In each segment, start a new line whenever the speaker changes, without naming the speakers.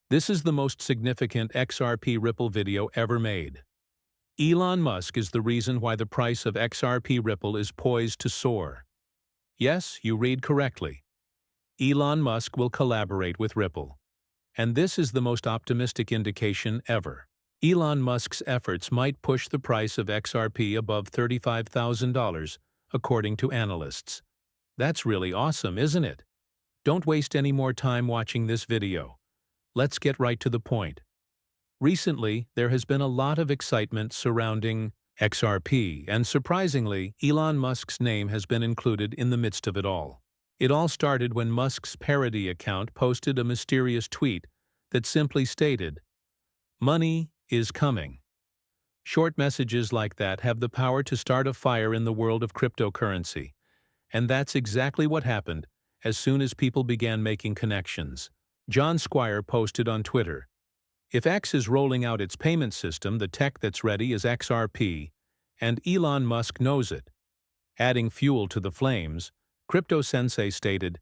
This is the most significant XRP Ripple video ever made. Elon Musk is the reason why the price of XRP Ripple is poised to soar. Yes, you read correctly. Elon Musk will collaborate with Ripple. And this is the most optimistic indication ever. Elon Musk's efforts might push the price of XRP above $35,000, according to analysts. That's really awesome, isn't it? Don't waste any more time watching this video. Let's get right to the point. Recently, there has been a lot of excitement surrounding XRP, and surprisingly, Elon Musk's name has been included in the midst of it all. It all started when Musk's parody account posted a mysterious tweet that simply stated, "Money is coming." Short messages like that have the power to start a fire in the world of cryptocurrency. And that's exactly what happened as soon as people began making connections. John Squire posted on Twitter, "If X is rolling out its payment system, the tech that's ready is XRP, and Elon Musk knows it." Adding fuel to the flames, Crypto Sensei stated,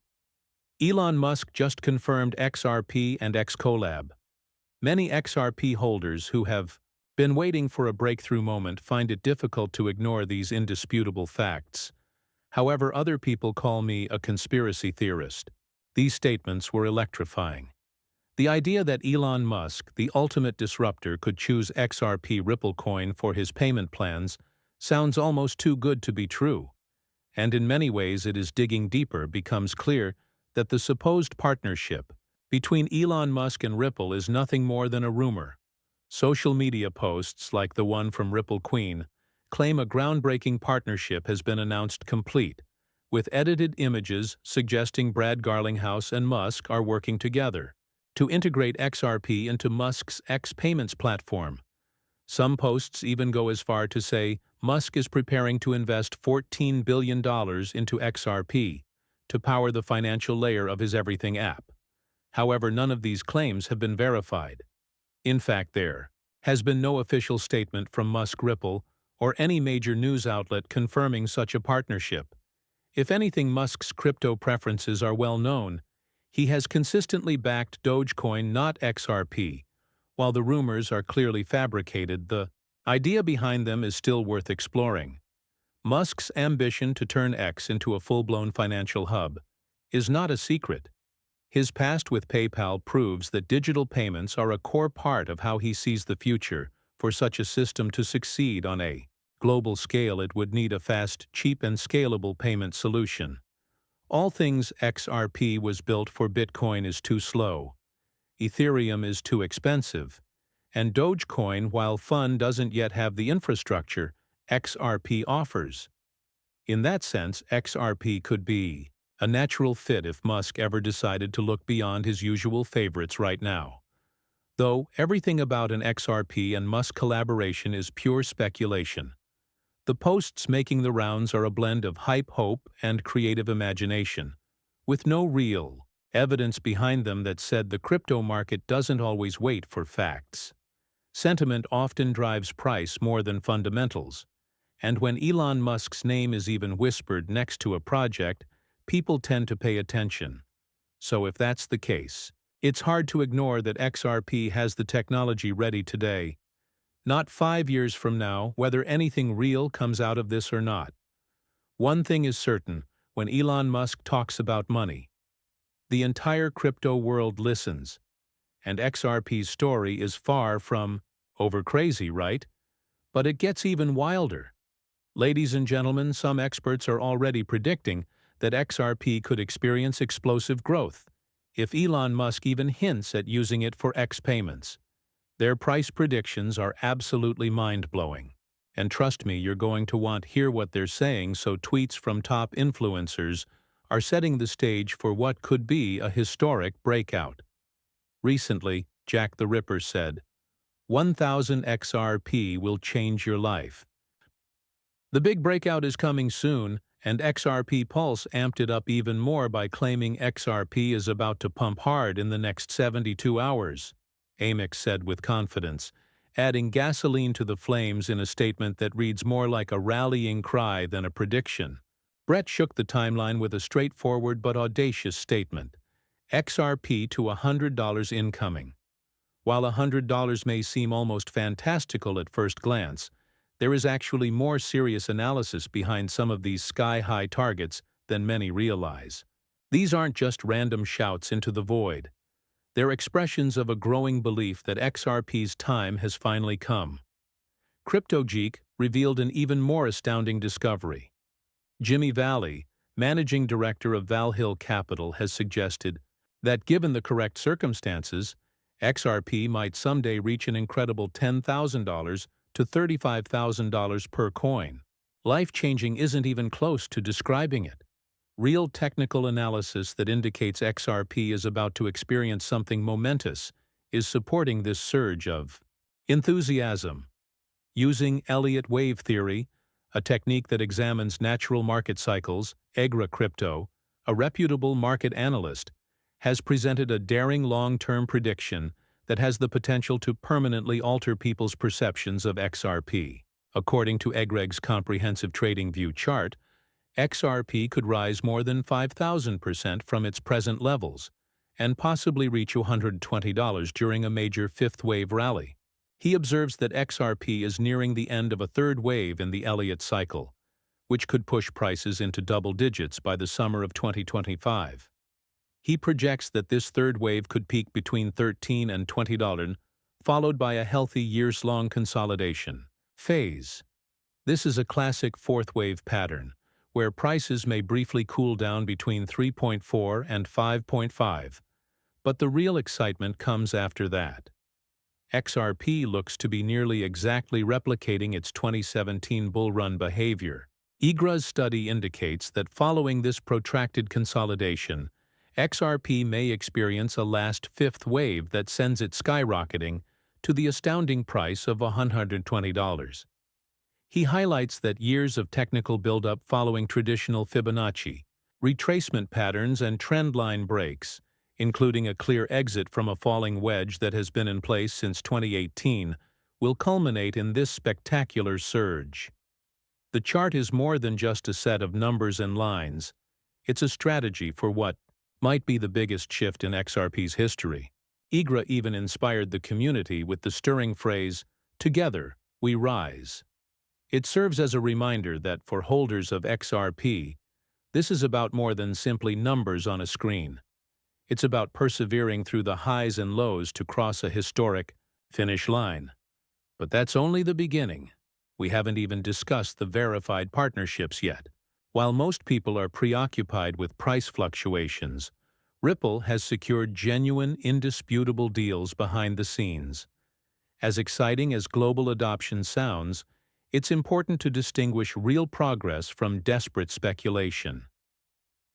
"Elon Musk just confirmed XRP and X collab." Many XRP holders who have been waiting for a breakthrough moment find it difficult to ignore these indisputable facts. However, other people call me a conspiracy theorist. These statements were electrifying. The idea that Elon Musk, the ultimate disruptor, could choose XRP Ripple coin for his payment plans sounds almost too good to be true. And in many ways it is digging deeper becomes clear that the supposed partnership between Elon Musk and Ripple is nothing more than a rumor. Social media posts like the one from Ripple Queen claim a groundbreaking partnership has been announced complete, with edited images suggesting Brad Garlinghouse and Musk are working together to integrate XRP into Musk's X payments platform. Some posts even go as far to say Musk is preparing to invest $14 billion into XRP to power the financial layer of his Everything app. However, none of these claims have been verified. In fact, there has been no official statement from Musk Ripple or any major news outlet confirming such a partnership. If anything, Musk's crypto preferences are well known. He has consistently backed Dogecoin, not XRP. While the rumors are clearly fabricated, the idea behind them is still worth exploring. Musk's ambition to turn X into a full-blown financial hub is not a secret. His past with PayPal proves that digital payments are a core part of how he sees the future. For such a system to succeed on a global scale, it would need a fast, cheap, and scalable payment solution. All things XRP was built for Bitcoin is too slow, Ethereum is too expensive, and Dogecoin, while fun, doesn't yet have the infrastructure XRP offers. In that sense, XRP could be a natural fit if Musk ever decided to look beyond his usual favorites right now. Though everything about an XRP and Musk collaboration is pure speculation. The posts making the rounds are a blend of hype, hope, and creative imagination, with no real evidence behind them that said the crypto market doesn't always wait for facts. Sentiment often drives price more than fundamentals, and when Elon Musk's name is even whispered next to a project, people tend to pay attention. So if that's the case, it's hard to ignore that XRP has the technology ready today. Not 5 years from now, whether anything real comes out of this or not. One thing is certain, when Elon Musk talks about money, the entire crypto world listens. And XRP's story is far from over crazy, right? But it gets even wilder. Ladies and gentlemen, some experts are already predicting that XRP could experience explosive growth if Elon Musk even hints at using it for X payments. Their price predictions are absolutely mind-blowing. And trust me, you're going to want to hear what they're saying, so tweets from top influencers are setting the stage for what could be a historic breakout. Recently, Jack the Ripper said, 1,000 XRP will change your life. The big breakout is coming soon, and XRP Pulse amped it up even more by claiming XRP is about to pump hard in the next 72 hours. Amex said with confidence, adding gasoline to the flames in a statement that reads more like a rallying cry than a prediction. Brett shook the timeline with a straightforward but audacious statement. XRP to $100 incoming. While $100 may seem almost fantastical at first glance, there is actually more serious analysis behind some of these sky-high targets than many realize. These aren't just random shouts into the void. They're expressions of a growing belief that XRP's time has finally come. CryptoGeek revealed an even more astounding discovery. Jimmy Valley, managing director of Valhill Capital, has suggested that given the correct circumstances, XRP might someday reach an incredible $10,000 to $35,000 per coin. Life-changing isn't even close to describing it. Real technical analysis that indicates XRP is about to experience something momentous is supporting this surge of enthusiasm. Using Elliott wave theory, a technique that examines natural market cycles, Egra Crypto, a reputable market analyst, has presented a daring long-term prediction that has the potential to permanently alter people's perceptions of XRP. According to Egreg's comprehensive trading view chart, XRP could rise more than 5,000% from its present levels and possibly reach $120 during a major fifth-wave rally. He observes that XRP is nearing the end of a third wave in the Elliott cycle, which could push prices into double digits by the summer of 2025. He projects that this third wave could peak between $13 and $20, followed by a healthy years-long consolidation phase. This is a classic fourth-wave pattern, where prices may briefly cool down between 3.4 and 5.5, but the real excitement comes after that. XRP looks to be nearly exactly replicating its 2017 bull run behavior. Egra's study indicates that following this protracted consolidation, XRP may experience a last fifth wave that sends it skyrocketing to the astounding price of $120. He highlights that years of technical buildup following traditional Fibonacci, retracement patterns and trendline breaks, including a clear exit from a falling wedge that has been in place since 2018, will culminate in this spectacular surge. The chart is more than just a set of numbers and lines. It's a strategy for what might be the biggest shift in XRP's history. Egra even inspired the community with the stirring phrase, "Together, we rise." It serves as a reminder that for holders of XRP, this is about more than simply numbers on a screen. It's about persevering through the highs and lows to cross a historic finish line. But that's only the beginning. We haven't even discussed the verified partnerships yet. While most people are preoccupied with price fluctuations, Ripple has secured genuine, indisputable deals behind the scenes. As exciting as global adoption sounds, it's important to distinguish real progress from desperate speculation.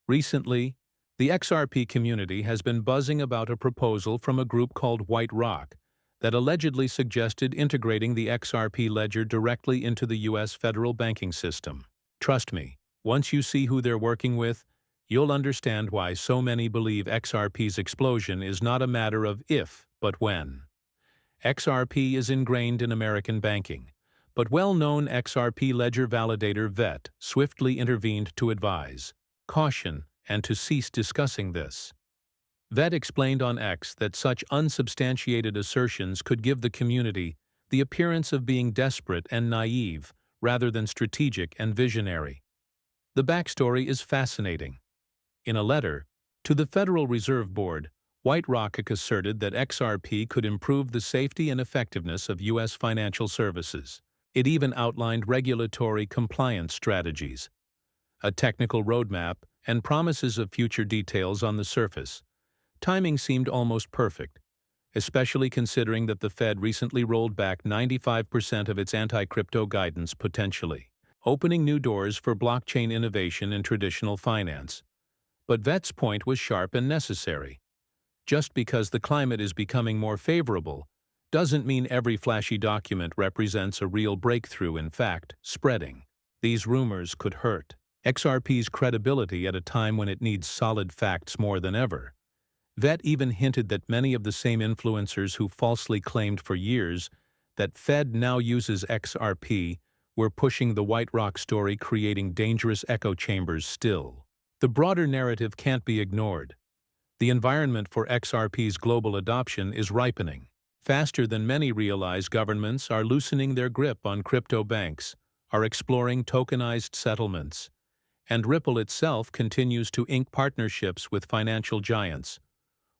Recently, the XRP community has been buzzing about a proposal from a group called White Rock that allegedly suggested integrating the XRP ledger directly into the U.S. federal banking system. Trust me, once you see who they're working with, you'll understand why so many believe XRP's explosion is not a matter of if, but when. XRP is ingrained in American banking, but well-known XRP ledger validator VET swiftly intervened to advise, caution, and to cease discussing this. VET explained on X that such unsubstantiated assertions could give the community the appearance of being desperate and naive rather than strategic and visionary. The backstory is fascinating. In a letter to the Federal Reserve Board, White Rock asserted that XRP could improve the safety and effectiveness of U.S. financial services. It even outlined regulatory compliance strategies, a technical roadmap, and promises of future details on the surface. Timing seemed almost perfect, especially considering that the Fed recently rolled back 95% of its anti-crypto guidance, potentially opening new doors for blockchain innovation in traditional finance. But VET's point was sharp and necessary. Just because the climate is becoming more favorable doesn't mean every flashy document represents a real breakthrough. In fact, spreading these rumors could hurt XRP's credibility at a time when it needs solid facts more than ever. VET even hinted that many of the same influencers who falsely claimed for years that Fed now uses XRP were pushing the White Rock story, creating dangerous echo chambers still. The broader narrative can't be ignored. The environment for XRP's global adoption is ripening. Faster than many realize, governments are loosening their grip on crypto banks, are exploring tokenized settlements, and Ripple itself continues to ink partnerships with financial giants.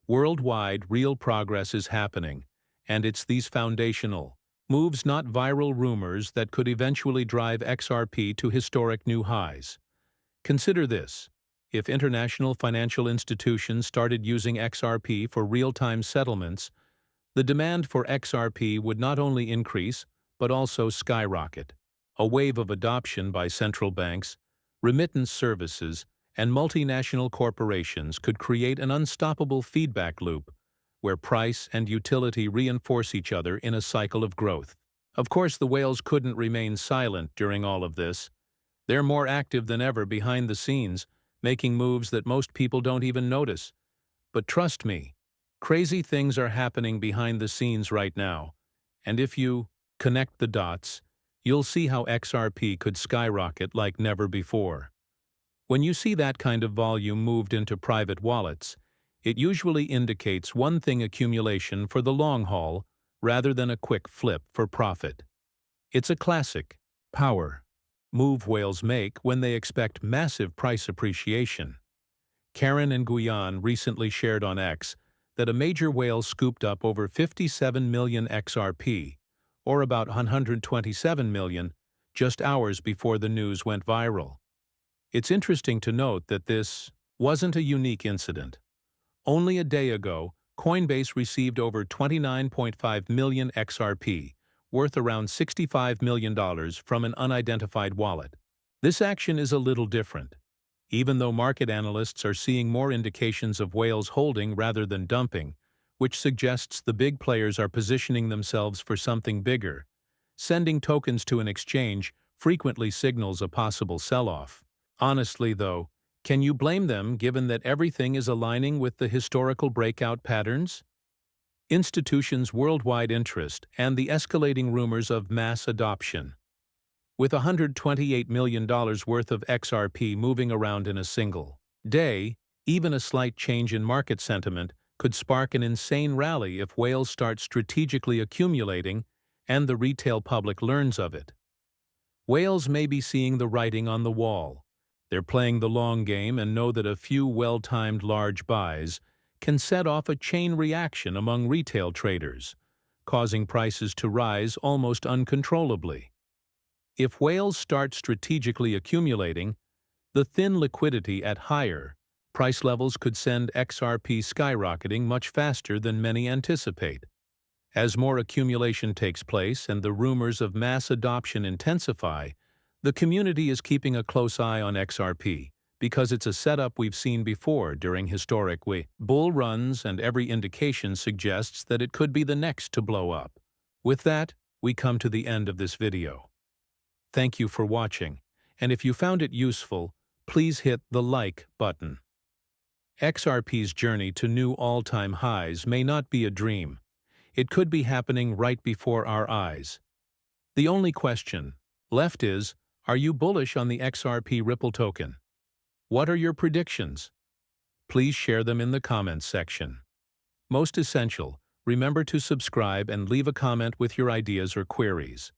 Worldwide, real progress is happening, and it's these foundational moves, not viral rumors, that could eventually drive XRP to historic new highs. Consider this. If international financial institutions started using XRP for real-time settlements, the demand for XRP would not only increase, but also skyrocket. A wave of adoption by central banks, remittance services, and multinational corporations could create an unstoppable feedback loop where price and utility reinforce each other in a cycle of growth. Of course, the whales couldn't remain silent during all of this. They're more active than ever behind the scenes, making moves that most people don't even notice. But trust me, crazy things are happening behind the scenes right now, and if you connect the dots, you'll see how XRP could skyrocket like never before. When you see that kind of volume moved into private wallets, it usually indicates one thing: accumulation for the long haul rather than a quick flip for profit. It's a classic power move whales make when they expect massive price appreciation. Karen and Guyan recently shared on X that a major whale scooped up over 57 million XRP, or about 127 million, just hours before the news went viral. It's interesting to note that this wasn't a unique incident. Only a day ago, Coinbase received over 29.5 million XRP, worth around $65 million, from an unidentified wallet. This action is a little different. Even though market analysts are seeing more indications of whales holding rather than dumping, which suggests the big players are positioning themselves for something bigger, sending tokens to an exchange frequently signals a possible sell-off. Honestly, though, can you blame them given that everything is aligning with the historical breakout patterns? Institutions' worldwide interest and the escalating rumors of mass adoption. With $128 million worth of XRP moving around in a single day, even a slight change in market sentiment could spark an insane rally if whales start strategically accumulating and the retail public learns of it. Whales may be seeing the writing on the wall. They're playing the long game and know that a few well-timed large buys can set off a chain reaction among retail traders, causing prices to rise almost uncontrollably. If whales start strategically accumulating, the thin liquidity at higher price levels could send XRP skyrocketing much faster than many anticipate. As more accumulation takes place and the rumors of mass adoption intensify, the community is keeping a close eye on XRP because it's a setup we've seen before during historic bull runs, and every indication suggests that it could be the next to blow up. With that, we come to the end of this video. Thank you for watching, and if you found it useful, please hit the like button. XRP's journey to new all-time highs may not be a dream. It could be happening right before our eyes. The only question left is, are you bullish on the XRP Ripple token? What are your predictions? Please share them in the comments section. Most essential, remember to subscribe and leave a comment with your ideas or queries.